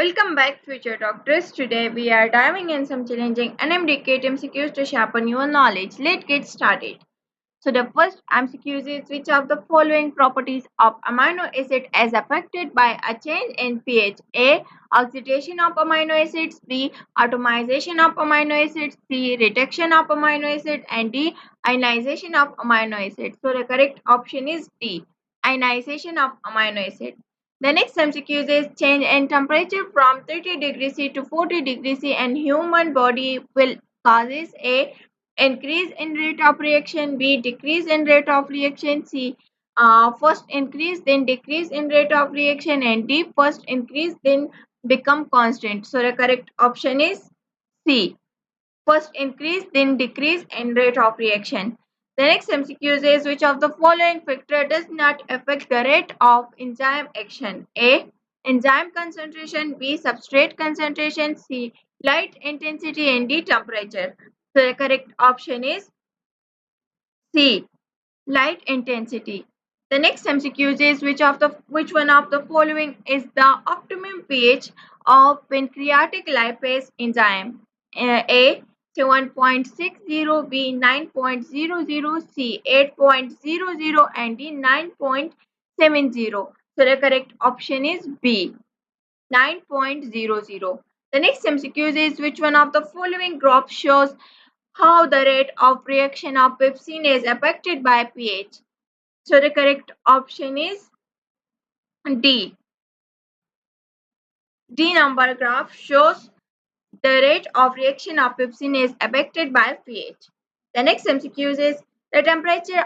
Welcome back, future doctors. Today we are diving in some challenging MDCat MCQs to sharpen your knowledge. Let's get started. So the first MCQ is which of the following properties of amino acid is affected by a change in pH? A. Oxidation of amino acids. B. Atomization of amino acids. C. Reduction of amino acids. And D. Ionization of amino acids. So the correct option is D. Ionization of amino acids. The next MCQ is change in temperature from 30 degrees C to 40 degrees C and human body will causes A. Increase in rate of reaction, B. Decrease in rate of reaction, C. First increase then decrease in rate of reaction, and D. First increase then become constant. So the correct option is C. First increase then decrease in rate of reaction. The next MCQ is which of the following factor does not affect the rate of enzyme action? A. Enzyme concentration, B. Substrate concentration, C. Light intensity, and D. Temperature. So the correct option is C. Light intensity. The next MCQ is which one of the following is the optimum pH of pancreatic lipase enzyme? A. 7.60, B. 9.00, C. 8.00, and D. 9.70. So the correct option is B. 9.00. The next MCQ is which one of the following graphs shows how the rate of reaction of pepsin is affected by pH? So the correct option is D. D number graph shows the rate of reaction of pepsin is affected by pH. The next MCQ is the temperature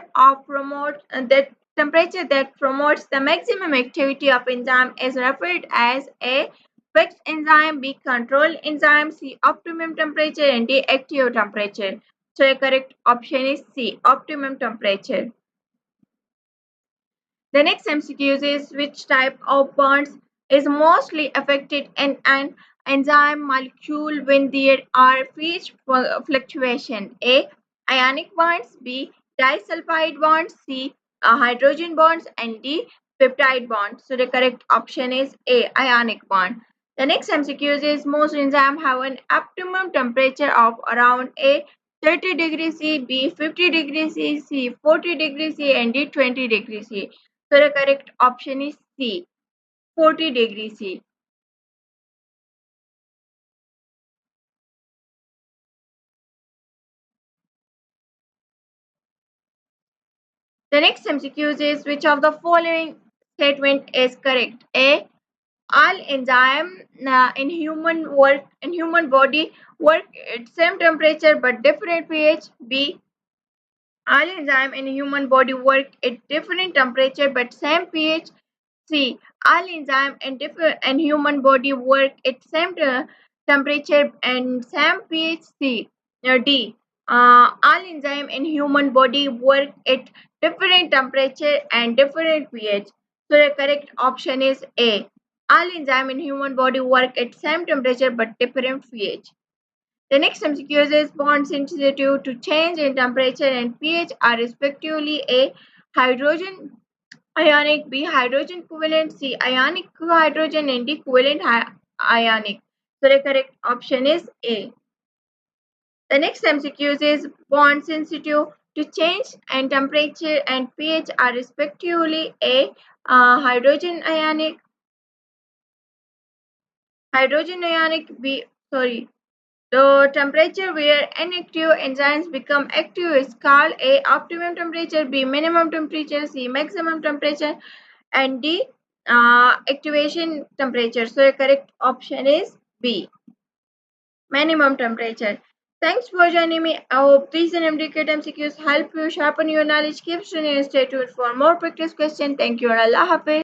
that promotes the maximum activity of enzyme is referred as A. Fixed enzyme, B. Control enzyme, C. Optimum temperature, and D. Active temperature. So the correct option is C. Optimum temperature. The next MCQ is which type of bonds is mostly affected in an enzyme molecule when there are phase fluctuation? A. Ionic bonds, B. Disulfide bonds, C. Hydrogen bonds, and D. Peptide bonds. So the correct option is A. Ionic bond. The next MCQ is most enzymes have an optimum temperature of around A. 30 degrees C, B 50 degrees C, C 40 degrees C, and D 20 degrees C. So the correct option is C. 40 degrees C. The next MCQ is which of the following statement is correct? A. All enzymes in human body work at same temperature but different pH. B. All enzymes in human body work at different temperature but same pH. C. All enzymes in human body work at same temperature and same pH. C. D. All enzymes in human body work at different temperature and different pH. So the correct option is A. All enzymes in human body work at same temperature but different pH. The next MCQ is bond sensitive to change in temperature and pH are respectively A. Hydrogen ionic, B. Hydrogen covalent, C. Ionic hydrogen, and D. Covalent ionic. So the correct option is A. The next MCQ is bond sensitive to change in temperature and pH are respectively A. Hydrogen ionic, the temperature where inactive enzymes become active is called A. Optimum temperature, B. Minimum temperature, C. Maximum temperature, and D. Activation temperature. So the correct option is B. Minimum temperature. Thanks for joining me. I hope these MDCat MCQs help you sharpen your knowledge. Keep studying and stay tuned for more practice questions. Thank you and Allah Hafiz.